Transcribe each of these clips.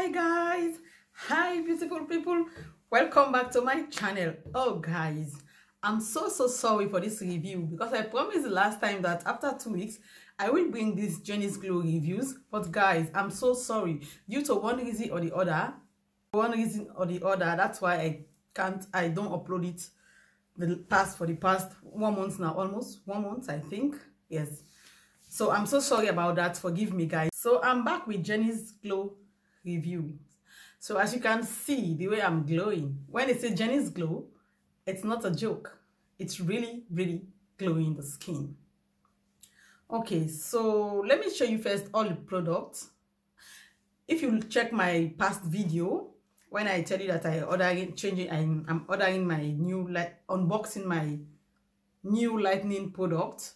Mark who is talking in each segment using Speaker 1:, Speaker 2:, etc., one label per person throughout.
Speaker 1: Hi guys, hi beautiful people, welcome back to my channel. Oh guys, I'm so sorry for this review because I promised the last time that after 2 weeks I will bring these Jenny's Glow reviews, but guys, I'm so sorry due to one reason or the other. That's why I don't upload it for the past 1 month now, almost 1 month I think. Yes, so I'm so sorry about that. Forgive me guys. So I'm back with Jenny's Glow review. So as you can see the way I'm glowing, when it says Jenny's Glow, it's not a joke. It's really glowing the skin. Okay, so let me show you first all the products. If you check my past video, when I tell you that I'm ordering my new unboxing my new lightning product,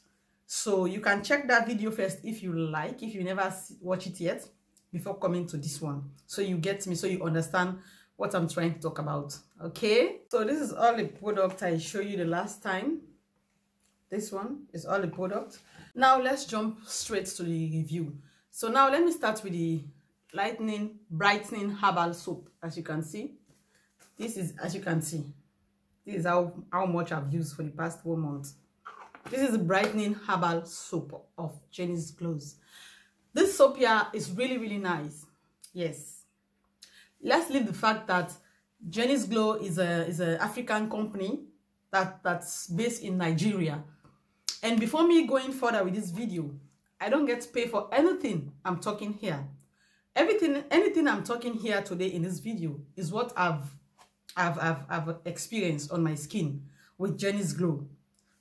Speaker 1: so you can check that video first if you like, if you never watch it yet, before coming to this one, so you get me, so you understand what I'm trying to talk about. Okay, so this is all the product I showed you the last time. This one is all the product. Now let's jump straight to the review. So now let me start with the Brightening Herbal Soap. As you can see, this is how much I've used for the past 1 month. This is the Brightening Herbal Soap of Jenny's Glows. This soap here is really nice. Yes, let's leave the fact that Jenny's Glow is a African company that's based in Nigeria. And before me going further with this video, I don't get paid for anything I'm talking here. Anything I'm talking here today in this video is what I've experienced on my skin with Jenny's Glow.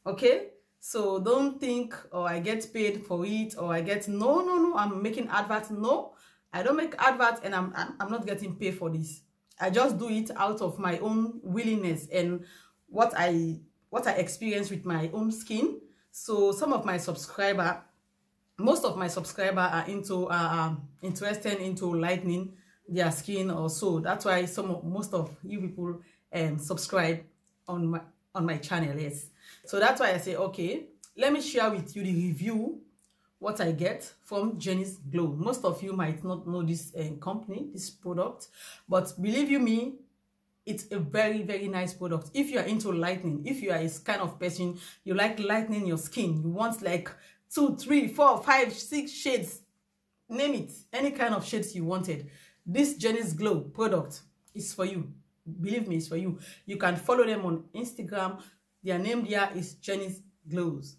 Speaker 1: Okay, so don't think, oh, I get paid for it, or I get no, I'm making adverts. No, I don't make adverts, and I'm not getting paid for this. I just do it out of my own willingness and what I experience with my own skin. So most of my subscribers are interested into lightening their skin or so. That's why most of you people subscribe on my channel. Yes, so that's why I say, okay, let me share with you the review, what I get from Jenny's Glow. Most of you might not know this company, this product, but believe you me, it's a very nice product. If you are into lightening, if you are a kind of person, you like lightening your skin, you want like 2, 3, 4, 5, 6 shades, name it, any kind of shades you wanted, this Jenny's Glow product is for you. Believe me, it's for you. You can follow them on Instagram. Their name there is Jenny's Glows.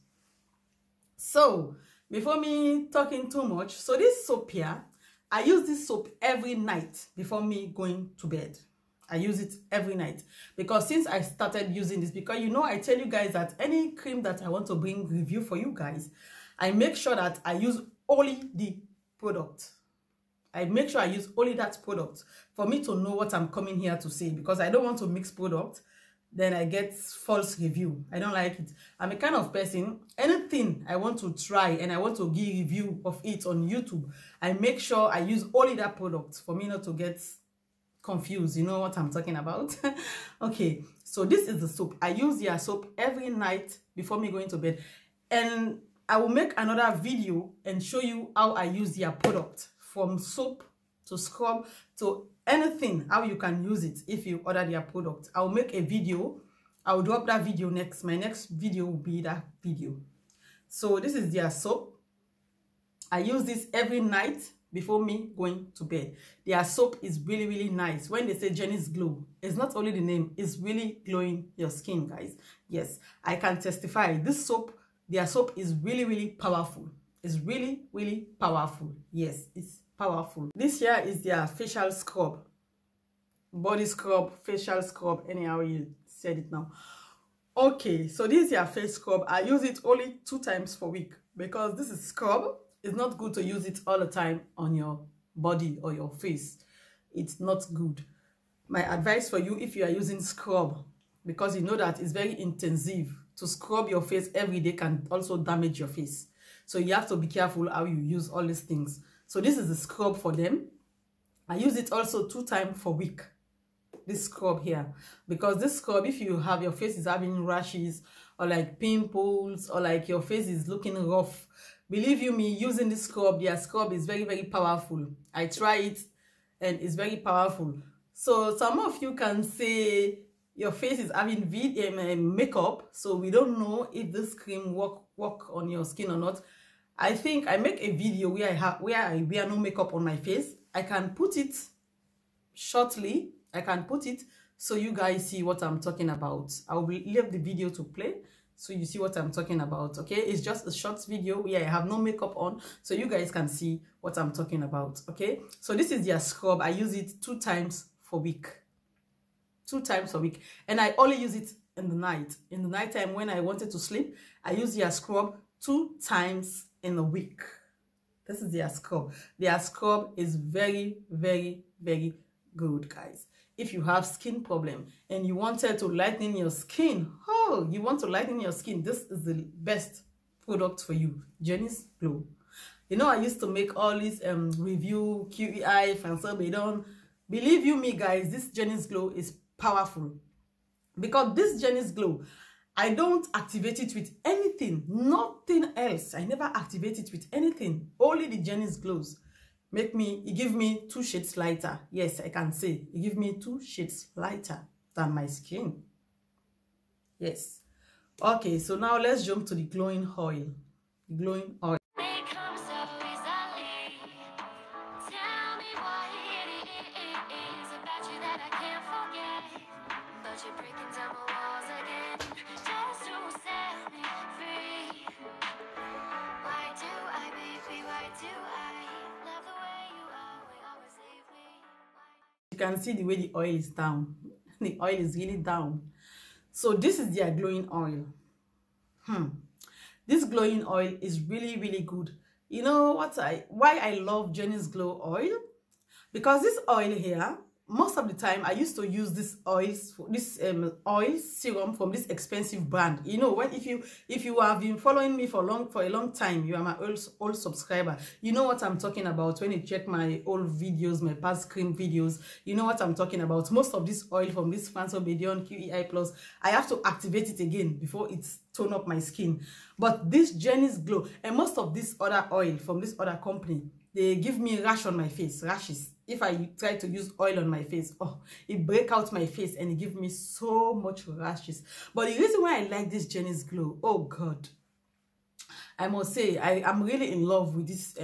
Speaker 1: So before me talking too much, so this soap here, I use this soap every night before me going to bed. I use it every night because since I started using this, because you know, I tell you guys that any cream that I want to bring review for you guys, I make sure that I use only the product. I make sure I use only that product for me to know what I'm coming here to say, because I don't want to mix product, then I get false review. I don't like it. I'm a kind of person, anything I want to try and I want to give review of it on YouTube, I make sure I use only that product for me not to get confused. You know what I'm talking about? Okay, so this is the soap. I use their soap every night before me going to bed, and I will make another video and show you how I use their product, from soap to scrub to anything, how you can use it if you order their product. I'll make a video. I'll drop that video next. My next video will be that video. So this is their soap. I use this every night before me going to bed. Their soap is really nice. When they say Jenny's Glow, it's not only the name, it's really glowing your skin, guys. Yes, I can testify. This soap, their soap is really powerful. It's really powerful. Yes, it's powerful. This here is their facial scrub, body scrub, facial scrub, anyhow you said it now. Okay, so this is their face scrub. I use it only 2 times per week because this is scrub. It's not good to use it all the time on your body or your face. It's not good. My advice for you, if you are using scrub, because you know that it's very intensive, to scrub your face every day can also damage your face. So you have to be careful how you use all these things. So this is the scrub for them. I use it also 2 times per week, this scrub here, because this scrub, if you have your face is having rashes or like pimples, or like your face is looking rough, believe you me, using this scrub, their scrub is very powerful. I try it and it's very powerful. So some of you can say your face is having makeup, so we don't know if this cream work on your skin or not. I think I make a video where I wear no makeup on my face. I can put it shortly. I can put it so you guys see what I'm talking about. I'll leave the video to play so you see what I'm talking about. Okay, it's just a short video where I have no makeup on, so you guys can see what I'm talking about. Okay, so this is their scrub. I use it 2 times for week. 2 times a week, and I only use it in the night. In the night time when I wanted to sleep, I use their scrub 2 times in a week. This is their scrub. Their scrub is very, very, very good, guys. If you have skin problem and you wanted to lighten your skin, you want to lighten your skin, this is the best product for you. Jenny's Glow. You know, I used to make all these review QEI, Fancy. Believe you me, guys, this Jenny's Glow is powerful, because this Jenny's Glow, I don't activate it with anything, nothing else. I never activate it with anything, only the Jenny's Glows it give me 2 shades lighter. Yes, I can say it give me 2 shades lighter than my skin. Yes. Okay, so now let's jump to the glowing oil. Glowing oil. You can see the way the oil is down. The oil is really down. So this is their glowing oil. This glowing oil is really, really good. You know why I love Jenny's Glow oil? Because this oil here, most of the time I used to use this oil serum from this expensive brand. You know, if you have been following me for a long time, you are my old subscriber, you know what I'm talking about. When you check my old videos, my past cream videos, you know what I'm talking about. Most of this oil from this Fancy QEI Plus, I have to activate it again before it's tone up my skin. But this Jenny's Glow and most of this other oil from this other company, they give me rash on my face, rashes. If I try to use oil on my face, it break out my face and it gives me so much rashes. But the reason why I like this Jenny's Glow, oh God, I must say I'm really in love with this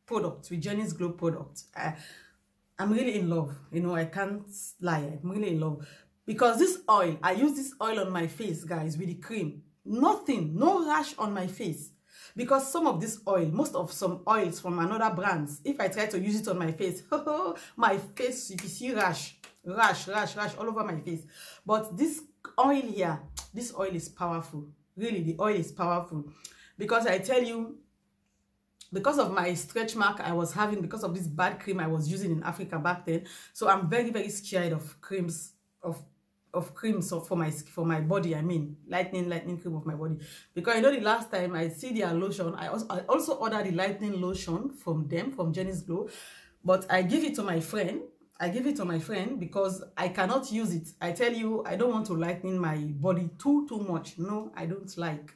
Speaker 1: product, with Jenny's Glow product. I'm really in love. You know, I can't lie. I'm really in love because this oil, I use this oil on my face, guys, with the cream. Nothing, no rash on my face. Because some of this oil, most of some oils from another brands, if I try to use it on my face, my face, you can see rash all over my face. But this oil here, this oil is powerful. Really, the oil is powerful. Because I tell you, because of my stretch mark I was having, because of this bad cream I was using in Africa back then, so I'm very, very scared of creams, for my body. I mean, lightening cream of my body, because you know the last time I see their lotion, I also ordered the lightening lotion from them, from Jenny's Glow, but I give it to my friend. Because I cannot use it. I tell you, I don't want to lighten my body too much. No, I don't like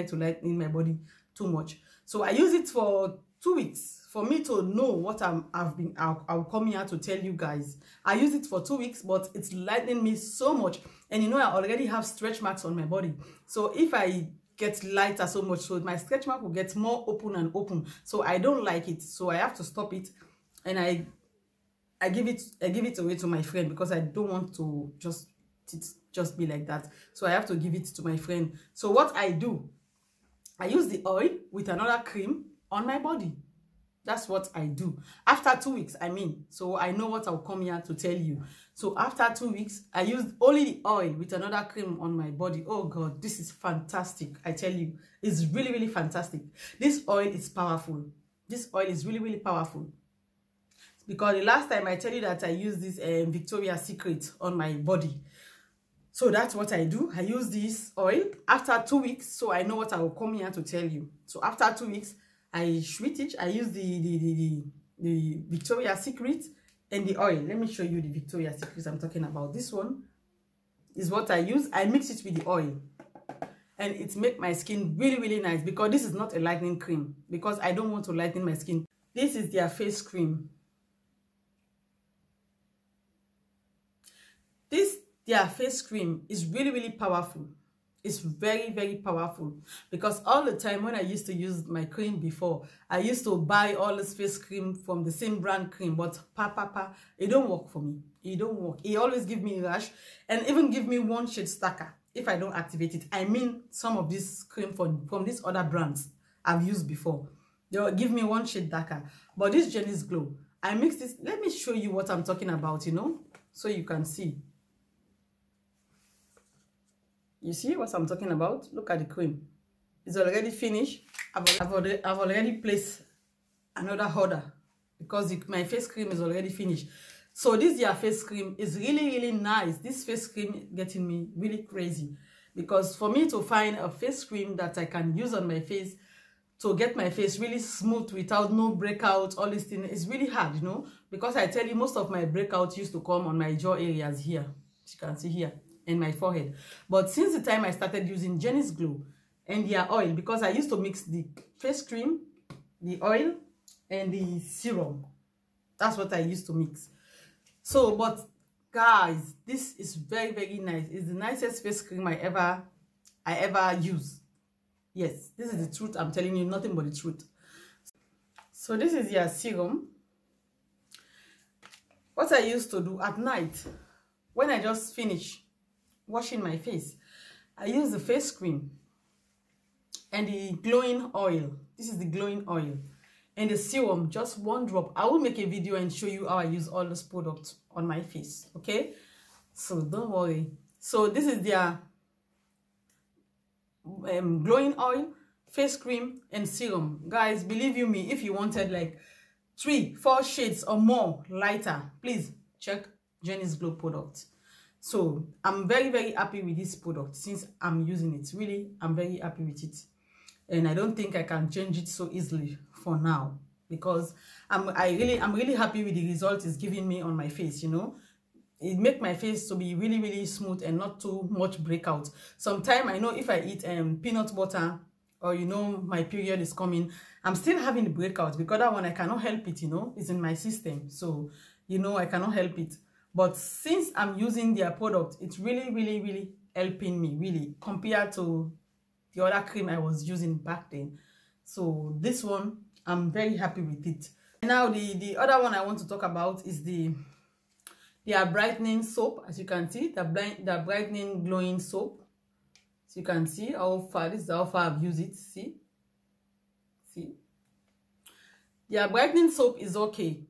Speaker 1: to lighten my body too much. So I use it for 2 weeks for me to know what I'll come here to tell you guys. I use it for 2 weeks, but it's lightening me so much. And you know, I already have stretch marks on my body. So if I get lighter so much, so my stretch mark will get more open and open. So I don't like it. So I have to stop it. And I give it away to my friend, because I don't want to just be like that. So I have to give it to my friend. So what I do, I use the oil with another cream on my body. That's what I do. After 2 weeks, I mean. So I know what I'll come here to tell you. So after 2 weeks, I used only the oil with another cream on my body. Oh God, this is fantastic. I tell you, it's really, really fantastic. This oil is powerful. This oil is really, really powerful. Because the last time I tell you that I used this Victoria's Secret on my body. So that's what I do. I use this oil after 2 weeks. So I know what I will come here to tell you. So after 2 weeks, I switch it. I use the Victoria's Secret and the oil. Let me show you the Victoria's Secret I'm talking about. This one is what I use. I mix it with the oil. And it makes my skin really, really nice. Because this is not a lightening cream. Because I don't want to lighten my skin. This is their face cream. their face cream is really powerful. It's very powerful, because all the time when I used to use my cream before, I used to buy all this face cream from the same brand cream, but it don't work for me. It don't work. It always give me rash, and even give me one shade darker if I don't activate it. I mean, some of this cream from these other brands I've used before, they'll give me one shade darker. But this Jenny's Glow, I mixed this. Let me show you what I'm talking about, you know, so you can see. You see what I'm talking about? Look at the cream. It's already finished. I've already placed another order because my face cream is already finished. So this year face cream is really nice. This face cream getting me really crazy, because for me to find a face cream that I can use on my face to get my face really smooth without no breakout, all this thing, is really hard, you know, because I tell you, most of my breakouts used to come on my jaw areas here, as you can see here, and my forehead. But since the time I started using Jenny's Glow and their oil, because I used to mix the face cream, the oil, and the serum, that's what I used to mix. So, but guys, this is very nice. It's the nicest face cream I ever use. Yes, this is the truth. I'm telling you, nothing but the truth. So this is your serum. What I used to do at night, when I just finish washing my face, I use the face cream and the glowing oil. This is the glowing oil. And the serum, just one drop. I will make a video and show you how I use all those products on my face, okay? So don't worry. So this is their glowing oil, face cream, and serum. Guys, believe you me, if you wanted like 3-4 shades or more lighter, please check Jenny's Glow product. So I'm very happy with this product since I'm using it. Really, I'm very happy with it. And I don't think I can change it so easily for now, because I'm really happy with the result it's giving me on my face, you know. It makes my face to be really smooth and not too much breakout. Sometimes I know if I eat peanut butter, or you know, my period is coming, I'm still having the breakout, because that one I cannot help it, you know, it's in my system. So, you know, I cannot help it. But since I'm using their product, it's really helping me, really, compared to the other cream I was using back then. So this one, I'm very happy with it. Now the other one I want to talk about is their brightening soap. As you can see, the brightening glowing soap. So you can see how far, this is how far I've used it. See their brightening soap is okay.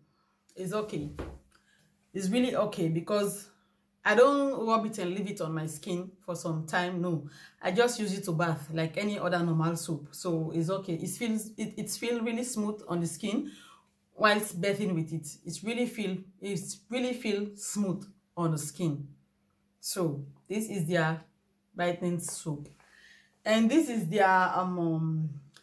Speaker 1: It's really okay, because I don't rub it and leave it on my skin for some time. No, I just use it to bath like any other normal soap. So it's okay. It feels really smooth on the skin whilst bathing with it. It really feel smooth on the skin. So this is their brightening soap, and this is their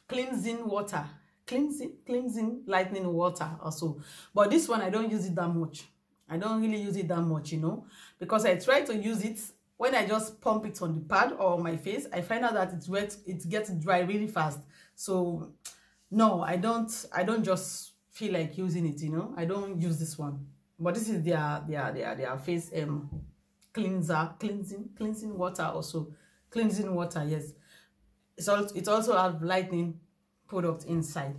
Speaker 1: cleansing water, cleansing lightning water also. But this one I don't use it that much. I don't really use it that much, you know, because I try to use it when I just pump it on the pad or on my face. I find out that it's wet, it gets dry really fast. So no, I don't just feel like using it, you know. I don't use this one. But this is their face cleansing water also. Cleansing water, yes. It also has lightning product inside.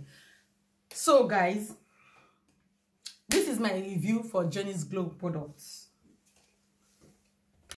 Speaker 1: So guys, this is my review for Jenny's Glow products.